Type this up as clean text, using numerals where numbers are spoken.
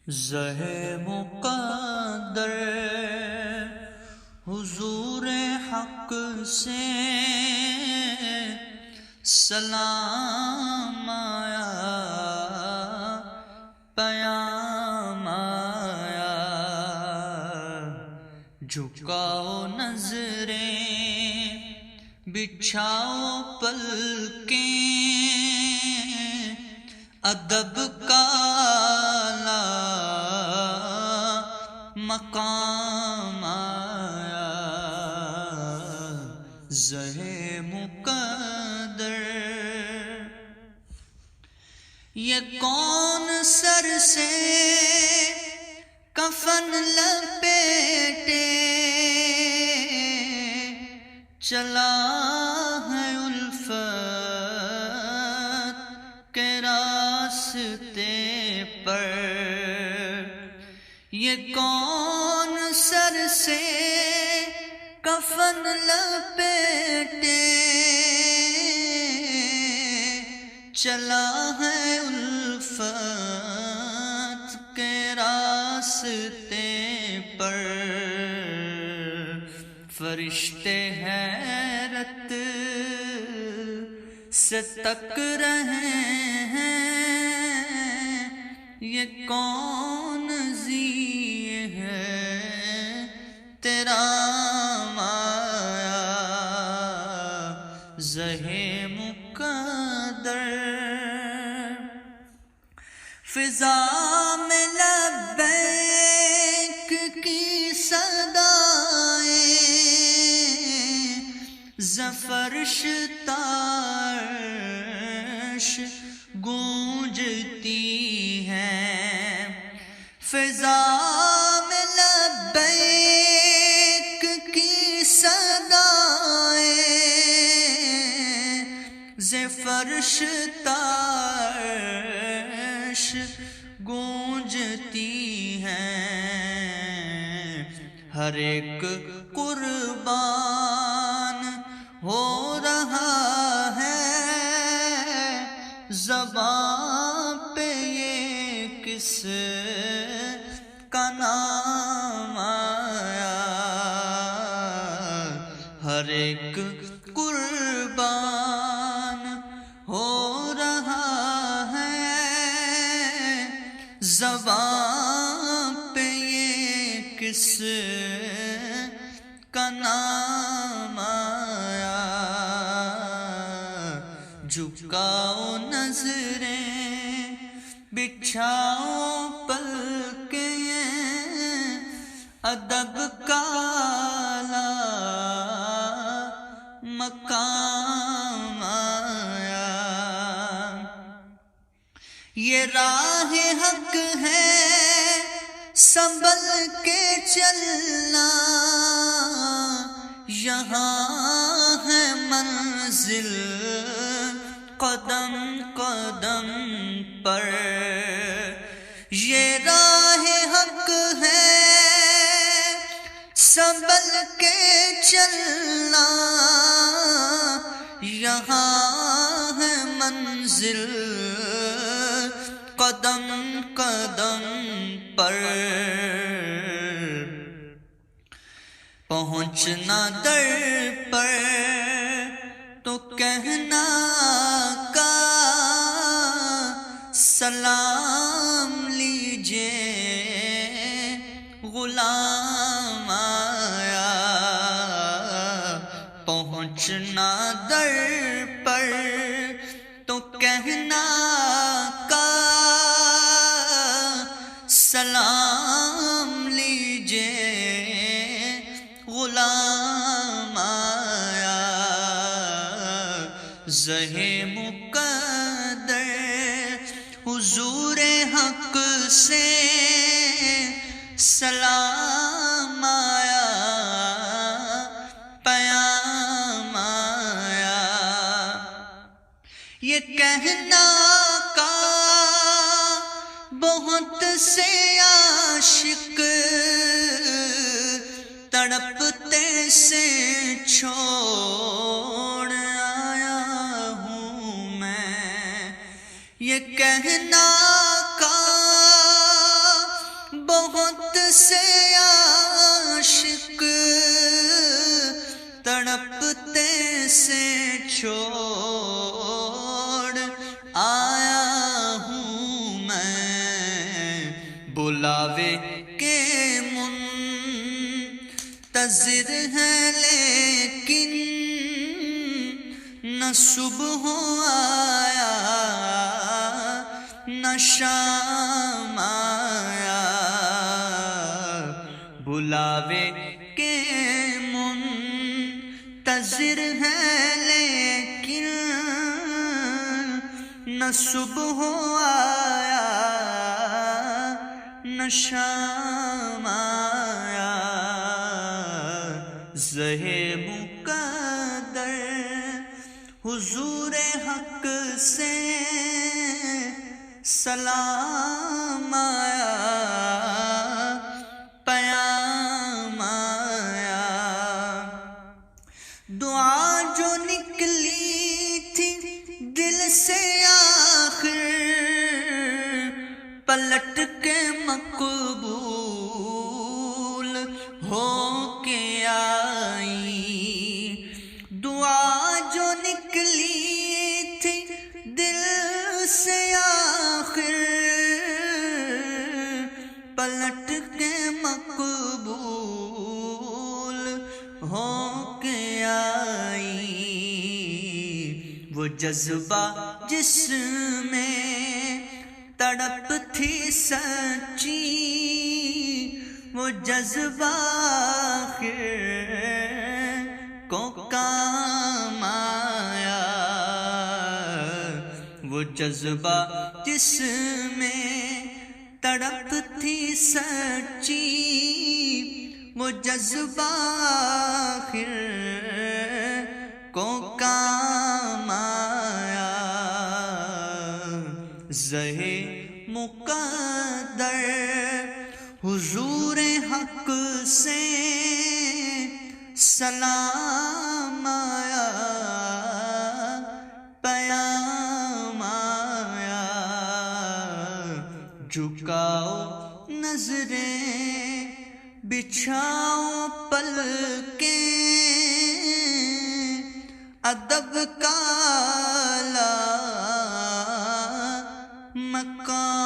زہ مقدر حضور حق سے سلام آیا، پیام آیا، جھکاؤ نظریں بچھاؤ پلکیں، ادب کا اعلیٰ مقام آیا، زہ مقدر یہ کون سر سے کفن لپیٹے چلا ہے الفت کے راستے پر، یہ کون سر سے کفن لپیٹے چلا ہے الفت کے راستے پر، فرشتے حیرت سے تک رہے ہیں، یہ کون ذی ہے تیرا مایا، زہ مقدر فضا میں لبیک کی صدائیں زفرش تارش گونجتی ہیں، فضا میں لبیک کی صدائیں زفرش تارش گونجتی ہیں، ہر ایک قربان ہو رہا ہے، زبان پہ یہ کس کا نام آیا، ہر ایک قربان ہو رہا ہے، زبان پہ یہ کس کا نام آیا، جھکاؤ نظریں بچھاؤ پلکیں، ادب کا اعلیٰ مقام آیا، یہ راہ حق ہے سنبھل کے چلنا، یہاں ہے منزل قدم قدم پر، یہ راہ حق ہے سنبھل کے چلنا، یہاں ہے منزل قدم قدم پر، پہنچنا در پر تو کہنا کا سلام لیجئے غلام آیا، پہنچنا در پر تو کہنا کا سلام لیجئے غلام آیا، زہ مقدر حضور حق سے سلام آیا، پیام آیا، یہ کہنا کا بہت سے عاشق تڑپتے سے چھوڑ آیا ہوں میں، یہ کہنا کا بہت سے عاشق تڑپتے سے چھوڑ آیا ہوں میں، بلاوے کے منتظر ہے لیکن نہ صبح آیا نہ شام آیا، بلاوے کے منتظر ہے لیکن نہ صبح آیا نہ شام آیا، زہے مقدر حضور حق سے سلام آیا، پیام آیا، دعا جو نکلی تھی دل سے آخر پلٹ کے مقبول ہو کے آئی، دعا جو نکلی تھی دل سے آخر پلٹ کے مقبول ہو کے آئی، وہ جذبہ جس میں تڑپ تھی سچی وہ جذبہ آخر کو کام آیا، وہ جذبہ جس میں تڑپ تھی سچی وہ جذبہ آخر کو کام آیا، زہے مقدر حضور حق سے سلام آیا، پیام آیا، جھکاؤ نظریں بچھاؤ پلکیں ادب کا اعلیٰ مقام